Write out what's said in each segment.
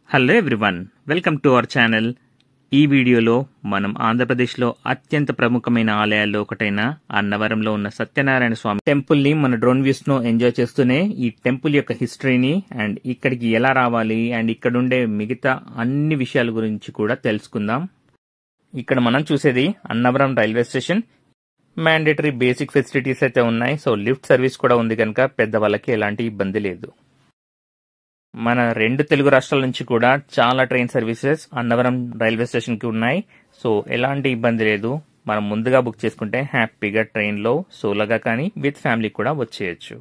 Hello everyone, welcome to our channel. ఈ వీడియోలో మనం ఆంధ్రప్రదేశ్లో అత్యంత ప్రముఖమైన ఆలయాల్లో ఒకటైన అన్నవరంలో ఉన్న సత్యనారాయణ స్వామి టెంపుల్ని మన డ్రోన్ వ్యూస్ను ఎంజాయ్ చేస్తూనే ఈ టెంపుల్ యొక్క హిస్టరీని అండ్ ఇక్కడికి ఎలా రావాలి అండ్ ఇక్కడుండే మిగతా అన్ని విషయాల గురించి కూడా తెలుసుకుందాం. ఇక్కడ మనం చూసేది Annavaram railway station. Mandatory basic facilities అయితే ఉన్నాయి. సో లిఫ్ట్ సర్వీస్ కూడా ఉంది కనుక పెద్దవాళ్ళకి ఎలాంటి ఇబ్బంది లేదు. మన రెండు తెలుగు రాష్ట్రాల నుంచి కూడా చాలా ట్రైన్ సర్వీసెస్ అన్నవరం రైల్వే స్టేషన్కి ఉన్నాయి. సో ఎలాంటి ఇబ్బంది లేదు. మనం ముందుగా బుక్ చేసుకుంటే హ్యాపీగా ట్రైన్లో సోలోగా కానీ విత్ ఫ్యామిలీ కూడా వచ్చేయచ్చు.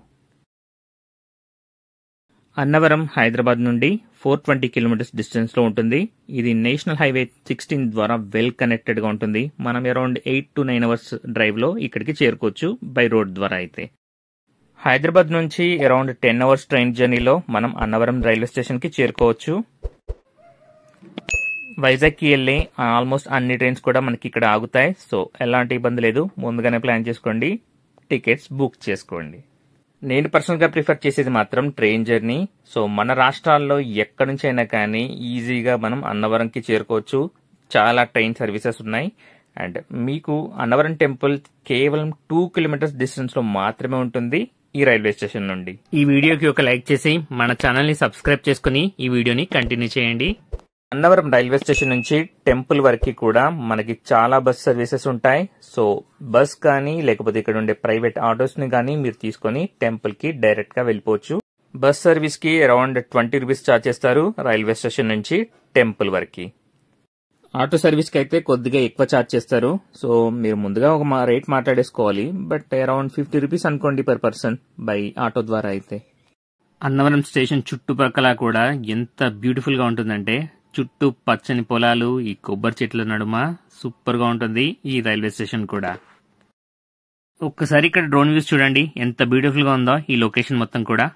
అన్నవరం హైదరాబాద్ నుండి 420 కిలోమీటర్స్ డిస్టెన్స్లో ఉంటుంది. ఇది నేషనల్ హైవే 16 ద్వారా వెల్ కనెక్టెడ్గా ఉంటుంది. మనం అరౌండ్ 8 to 9 అవర్స్ డ్రైవ్లో ఇక్కడికి చేరుకోవచ్చు బై రోడ్ ద్వారా. అయితే హైదరాబాద్ నుంచి అరౌండ్ 10 అవర్స్ ట్రైన్ జర్నీలో మనం అన్నవరం రైల్వే స్టేషన్కి చేరుకోవచ్చు. వైజాగ్కి వెళ్ళి ఆల్మోస్ట్ అన్ని ట్రైన్స్ కూడా మనకి ఇక్కడ ఆగుతాయి. సో ఎలాంటి ఇబ్బంది లేదు. ముందుగానే ప్లాన్ చేసుకోండి, టికెట్స్ బుక్ చేసుకోండి. నేను పర్సనల్గా ప్రిఫర్ చేసేది మాత్రం ట్రైన్ జర్నీ. సో మన రాష్ట్రాల్లో ఎక్కడి నుంచి అయినా కానీ ఈజీగా మనం అన్నవరంకి చేరుకోవచ్చు. చాలా ట్రైన్ సర్వీసెస్ ఉన్నాయి. అండ్ మీకు అన్నవరం టెంపుల్ కేవలం 2 కిలోమీటర్స్ డిస్టెన్స్లో మాత్రమే ఉంటుంది ఈ రైల్వే స్టేషన్ నుండి. ఈ వీడియోకి ఒక లైక్ చేసి మన ఛానల్ని సబ్స్క్రైబ్ చేసుకుని ఈ వీడియోని కంటిన్యూ చేయండి. అన్నవరం రైల్వే స్టేషన్ నుంచి టెంపుల్ వరకు కూడా మనకి చాలా బస్ సర్వీసెస్ ఉంటాయి. సో బస్ కానీ లేకపోతే ఇక్కడ ఉండే ప్రైవేట్ ఆటోస్ని కానీ మీరు తీసుకొని టెంపుల్కి డైరెక్ట్గా వెళ్ళిపోవచ్చు. బస్ సర్వీస్కి అరౌండ్ 20 రూపీస్ ఛార్జ్ చేస్తారు రైల్వే స్టేషన్ నుంచి టెంపుల్ వరకు. ఆటో సర్వీస్కి అయితే కొద్దిగా ఎక్కువ ఛార్జ్ చేస్తారు. సో మీరు ముందుగా ఒక రేట్ మాట్లాడేసుకోవాలి. బట్ అరౌండ్ 50 రూపీస్ అనుకోండి పర్ పర్సన్ బై ఆటో ద్వారా. అయితే అన్నవరం స్టేషన్ చుట్టుపక్కల కూడా ఎంత బ్యూటిఫుల్గా ఉంటుందంటే చుట్టూ పచ్చని పొలాలు, ఈ కొబ్బరి చెట్ల నడుమ సూపర్గా ఉంటుంది ఈ రైల్వే స్టేషన్ కూడా. ఒక్కసారి ఇక్కడ డ్రోన్ వ్యూస్ చూడండి, ఎంత బ్యూటిఫుల్గా ఉందో ఈ లొకేషన్ మొత్తం కూడా.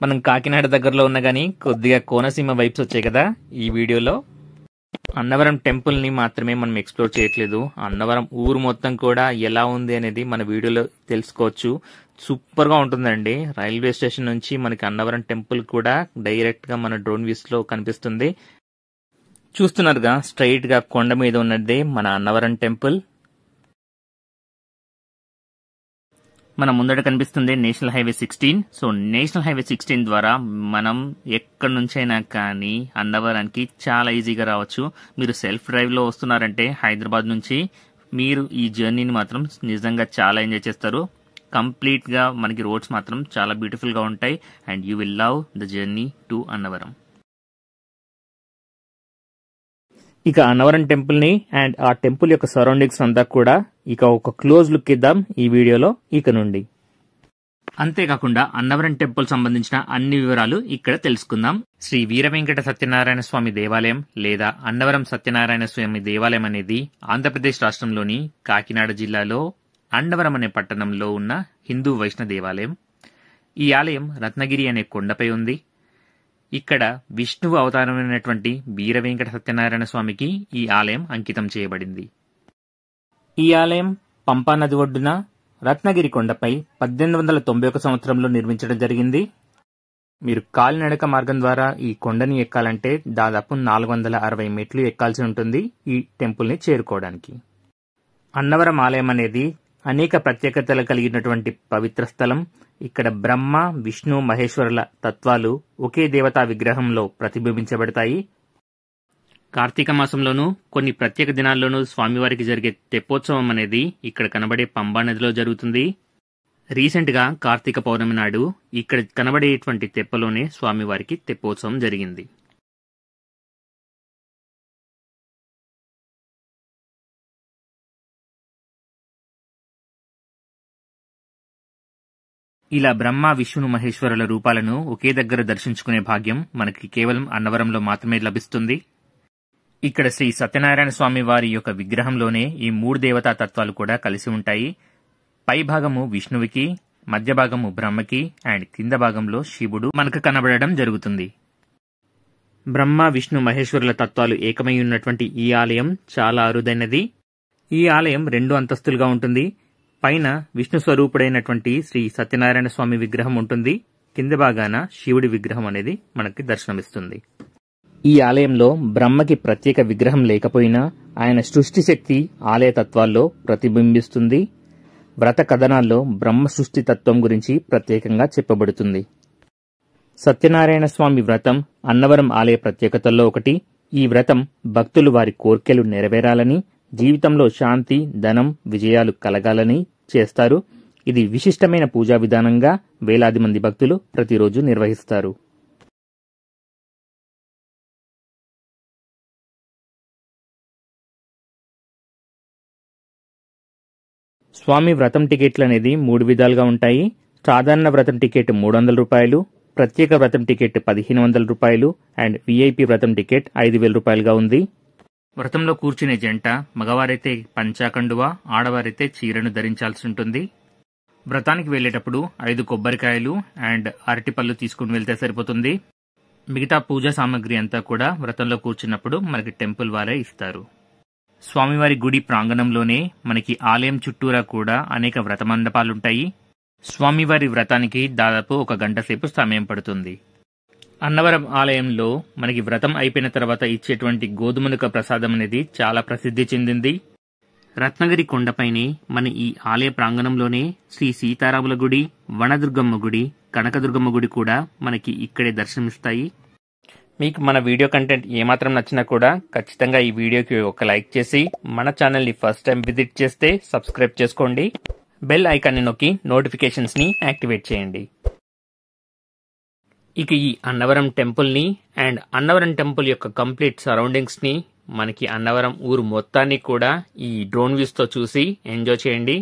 మనం కాకినాడ దగ్గరలో ఉన్న కానీ కొద్దిగా కోనసీమ వైబ్స్ వచ్చాయి కదా ఈ వీడియోలో. అన్నవరం టెంపుల్ని మాత్రమే మనం ఎక్స్ప్లోర్ చేయట్లేదు, అన్నవరం ఊరు మొత్తం కూడా ఎలా ఉంది అనేది మన వీడియోలో తెలుసుకోవచ్చు. సూపర్గా ఉంటుందండి. రైల్వే స్టేషన్ నుంచి మనకి అన్నవరం టెంపుల్ కూడా డైరెక్ట్గా మన డ్రోన్ వ్యూస్లో కనిపిస్తుంది. చూస్తున్నారుగా, స్ట్రైట్గా కొండ మీద ఉన్నదే మన అన్నవరం టెంపుల్. మన ముందట కనిపిస్తుంది national highway 16. So national highway 16 ద్వారా మనం ఎక్కడి నుంచైనా కానీ అన్నవరానికి చాలా ఈజీగా రావచ్చు. మీరు సెల్ఫ్ డ్రైవ్లో వస్తున్నారంటే హైదరాబాద్ నుంచి మీరు ఈ జర్నీని మాత్రం నిజంగా చాలా ఎంజాయ్ చేస్తారు. కంప్లీట్గా మనకి రోడ్స్ మాత్రం చాలా బ్యూటిఫుల్గా ఉంటాయి and you will love the journey to Annavaram. ఇక అన్నవరం టెంపుల్ని అండ్ ఆ టెంపుల్ యొక్క సరౌండింగ్స్ అంతా కూడా ఇక ఒక క్లోజ్ లుక్ ఇద్దాం ఈ వీడియోలో ఇక నుండి. అంతేకాకుండా అన్నవరం టెంపుల్ సంబంధించిన అన్ని వివరాలు ఇక్కడ తెలుసుకుందాం. శ్రీ వీర వెంకట సత్యనారాయణ స్వామి దేవాలయం లేదా అన్నవరం సత్యనారాయణ స్వామి దేవాలయం అనేది ఆంధ్రప్రదేశ్ రాష్ట్రంలోని కాకినాడ జిల్లాలో అన్నవరం అనే పట్టణంలో ఉన్న హిందూ వైష్ణవ దేవాలయం. ఈ ఆలయం రత్నగిరి అనే కొండపై ఉంది. ఇక్కడ విష్ణువు అవతారమైనటువంటి వీర వెంకట సత్యనారాయణ స్వామికి ఈ ఆలయం అంకితం చేయబడింది. ఈ ఆలయం పంపా నది ఒడ్డున రత్నగిరి కొండపై 1891 సంవత్సరంలో నిర్మించడం జరిగింది. మీరు కాలినడక మార్గం ద్వారా ఈ కొండని ఎక్కాలంటే దాదాపు 460 మెట్లు ఎక్కాల్సి ఉంటుంది ఈ టెంపుల్ని చేరుకోవడానికి. అన్నవరం ఆలయం అనేది అనేక ప్రత్యేకతలు కలిగినటువంటి పవిత్ర స్థలం. ఇక్కడ బ్రహ్మ, విష్ణు, మహేశ్వరుల తత్వాలు ఒకే దేవతా విగ్రహంలో ప్రతిబింబించబడతాయి. కార్తీక మాసంలోనూ కొన్ని ప్రత్యేక దినాల్లోనూ స్వామివారికి జరిగే తెప్పోత్సవం అనేది ఇక్కడ కనబడే పంబా నదిలో జరుగుతుంది. రీసెంట్గా కార్తీక పౌర్ణమి నాడు ఇక్కడ కనబడేటువంటి తెప్పలోనే స్వామివారికి తెప్పోత్సవం జరిగింది. ఇలా బ్రహ్మ విష్ణు మహేశ్వరుల రూపాలను ఒకే దగ్గర దర్శించుకునే భాగ్యం మనకి కేవలం అన్నవరంలో మాత్రమే లభిస్తుంది. ఇక్కడ శ్రీ సత్యనారాయణ స్వామి వారి యొక్క విగ్రహంలోనే ఈ 3 దేవతా తత్వాలు కూడా కలిసి ఉంటాయి. పై భాగము విష్ణువుకి, మధ్య భాగము బ్రహ్మకి అండ్ కింద భాగంలో శివుడు మనకు కనబడడం జరుగుతుంది. బ్రహ్మ విష్ణు మహేశ్వరుల తత్వాలు ఏకమై ఉన్నటువంటి ఈ ఆలయం చాలా అరుదైనది. ఈ ఆలయం 2 అంతస్తులుగా ఉంటుంది. పైన విష్ణు స్వరూపుడైనటువంటి శ్రీ సత్యనారాయణ స్వామి విగ్రహం ఉంటుంది. కింద భాగాన శివుడి విగ్రహం అనేది మనకి దర్శనమిస్తుంది. ఈ ఆలయంలో బ్రహ్మకి ప్రత్యేక విగ్రహం లేకపోయినా ఆయన సృష్టి శక్తి ఆలయ తత్వాల్లో ప్రతిబింబిస్తుంది. వ్రత కథనాల్లో బ్రహ్మ సృష్టి తత్వం గురించి ప్రత్యేకంగా చెప్పబడుతుంది. సత్యనారాయణ స్వామి వ్రతం అన్నవరం ఆలయ ప్రత్యేకతల్లో ఒకటి. ఈ వ్రతం భక్తులు వారి కోర్కెలు నెరవేరాలని, జీవితంలో శాంతి, ధనం, విజయాలు కలగాలని చేస్తారు. ఇది విశిష్టమైన పూజా విధానంగా వేలాది మంది భక్తులు ప్రతిరోజు నిర్వహిస్తారు. స్వామి వ్రతం టికెట్లు అనేది 3 విధాలుగా ఉంటాయి. సాధారణ వ్రతం టికెట్ 300 రూపాయలు, ప్రత్యేక వ్రతం టికెట్ 1500 రూపాయలు అండ్ విఐపి వ్రతం టికెట్ 5000 రూపాయలుగా ఉంది. వ్రతంలో కూర్చునే జంట మగవారైతే పంచాకండువ, ఆడవారైతే చీరను ధరించాల్సి ఉంటుంది. వ్రతానికి వెళ్లేటప్పుడు 5 కొబ్బరికాయలు అండ్ అరటిపళ్ళు తీసుకుని వెళ్తే సరిపోతుంది. మిగతా పూజా సామాగ్రి అంతా కూడా వ్రతంలో కూర్చున్నప్పుడు మనకి టెంపుల్ వారే ఇస్తారు. స్వామివారి గుడి ప్రాంగణంలోనే మనకి ఆలయం చుట్టూరా కూడా అనేక వ్రత మండపాలుంటాయి. స్వామివారి వ్రతానికి దాదాపు 1 గంట సేపు సమయం పడుతుంది. అన్నవరం ఆలయంలో మనకి వ్రతం అయిపోయిన తర్వాత ఇచ్చేటువంటి గోధుమనుక ప్రసాదం అనేది చాలా ప్రసిద్ధి చెందింది. రత్నగిరి కొండపైనే మన ఈ ఆలయ ప్రాంగణంలోనే శ్రీ సీతారాముల గుడి, వనదుర్గమ్మ గుడి, కనకదుర్గమ్మ గుడి కూడా మనకి ఇక్కడే దర్శనమిస్తాయి. మీకు మన వీడియో కంటెంట్ ఏమాత్రం నచ్చినా కూడా ఖచ్చితంగా ఈ వీడియోకి ఒక లైక్ చేసి మన ఛానల్ని ఫస్ట్ టైం విజిట్ చేస్తే సబ్స్క్రైబ్ చేసుకోండి. బెల్ ఐకాన్ని నొక్కి నోటిఫికేషన్స్ని యాక్టివేట్ చేయండి. ఇక ఈ అన్నవరం టెంపుల్ని అండ్ అన్నవరం టెంపుల్ యొక్క కంప్లీట్ సరౌండింగ్స్ని, మనకి అన్నవరం ఊరు మొత్తాన్ని కూడా ఈ డ్రోన్ వ్యూస్తో చూసి ఎంజాయ్ చేయండి.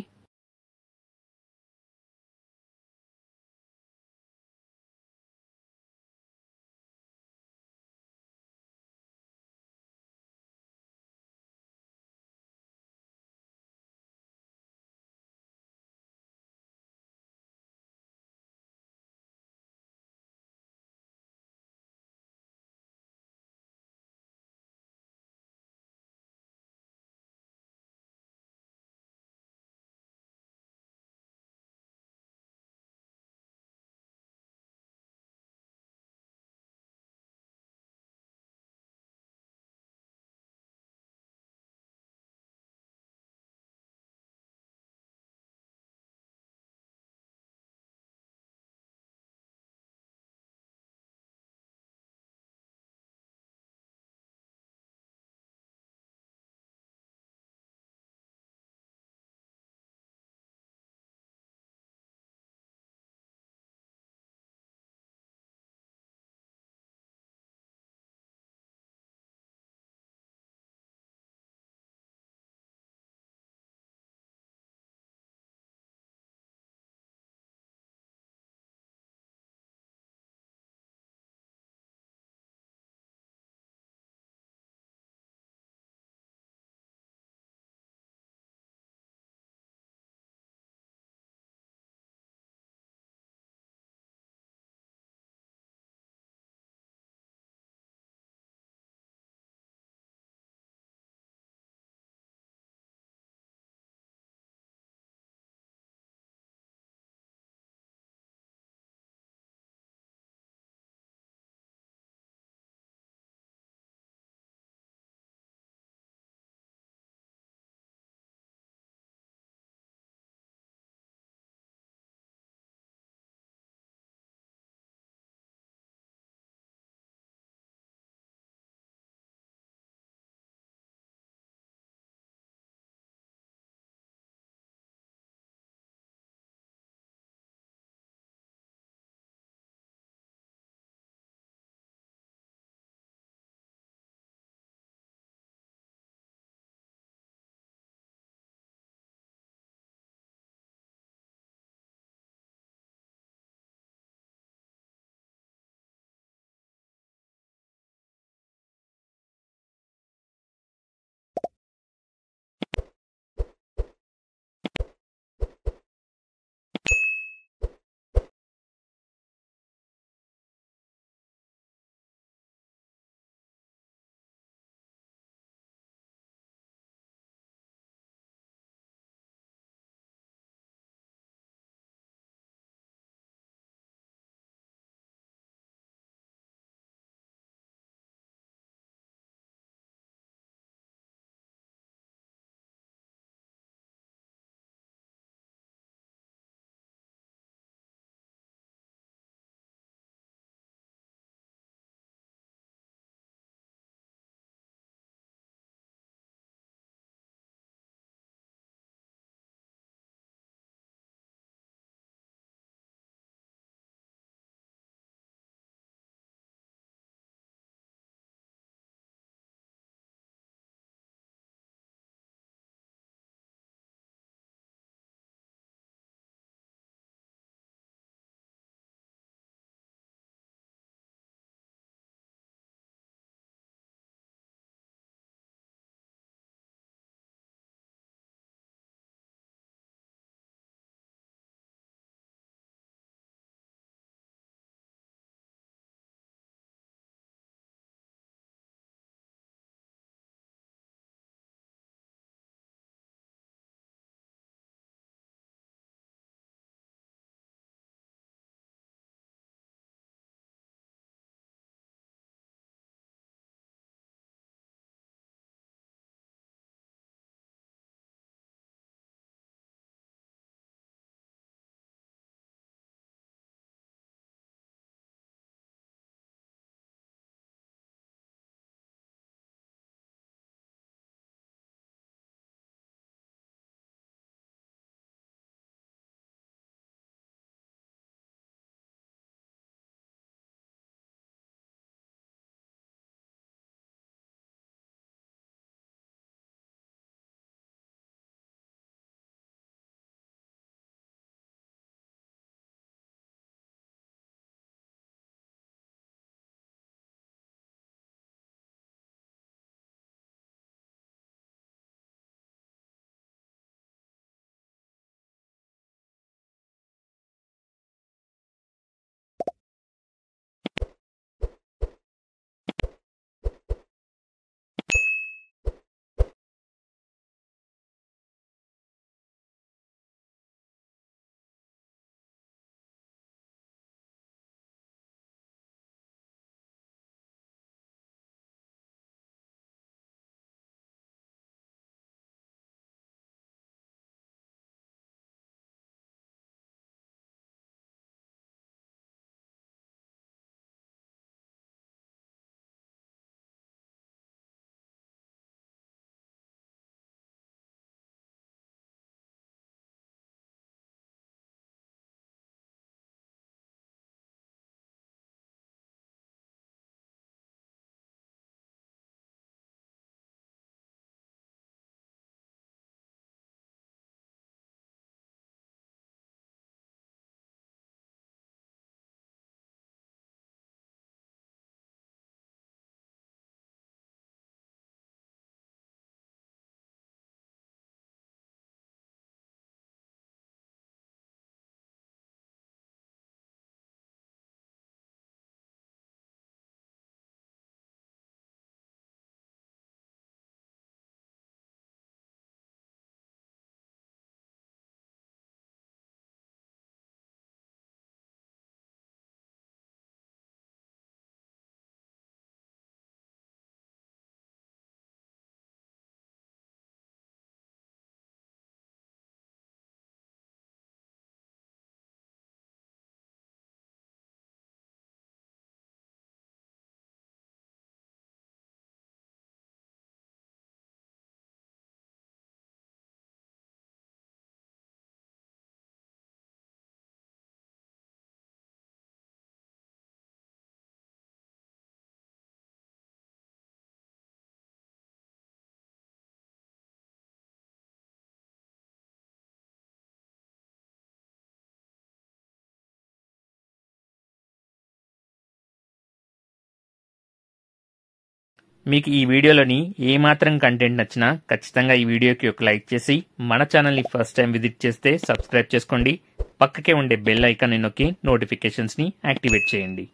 మీకు ఈ వీడియోలోని ఏమాత్రం కంటెంట్ నచ్చినా ఖచ్చితంగా ఈ వీడియోకి ఒక లైక్ చేసి మన ఛానల్ని ఫస్ట్ టైం విజిట్ చేస్తే సబ్స్క్రైబ్ చేసుకోండి. పక్కకే ఉండే బెల్ ఐకాన్ నొక్కి నోటిఫికేషన్స్ని యాక్టివేట్ చేయండి.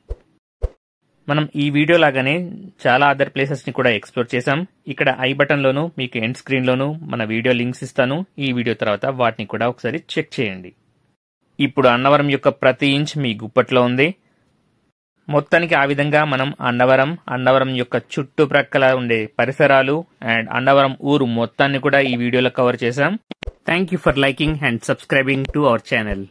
మనం ఈ వీడియో లాగానే చాలా అదర్ ప్లేసెస్ని కూడా ఎక్స్ప్లోర్ చేసాం. ఇక్కడ ఐ బటన్లోను మీకు ఎండ్ స్క్రీన్లోను మన వీడియో లింక్స్ ఇస్తాను. ఈ వీడియో తర్వాత వాటిని కూడా ఒకసారి చెక్ చేయండి. ఇప్పుడు అన్నవరం యొక్క ప్రతి ఇంచ్ మీ గుప్పట్లో ఉంది. మొత్తానికి ఆ విధంగా మనం అన్నవరం యొక్క చుట్టుప్రక్కల ఉండే పరిసరాలు అండ్ అన్నవరం ఊరు మొత్తాన్ని కూడా ఈ వీడియోలో కవర్ చేసాం. Thank you for liking and subscribing to our channel.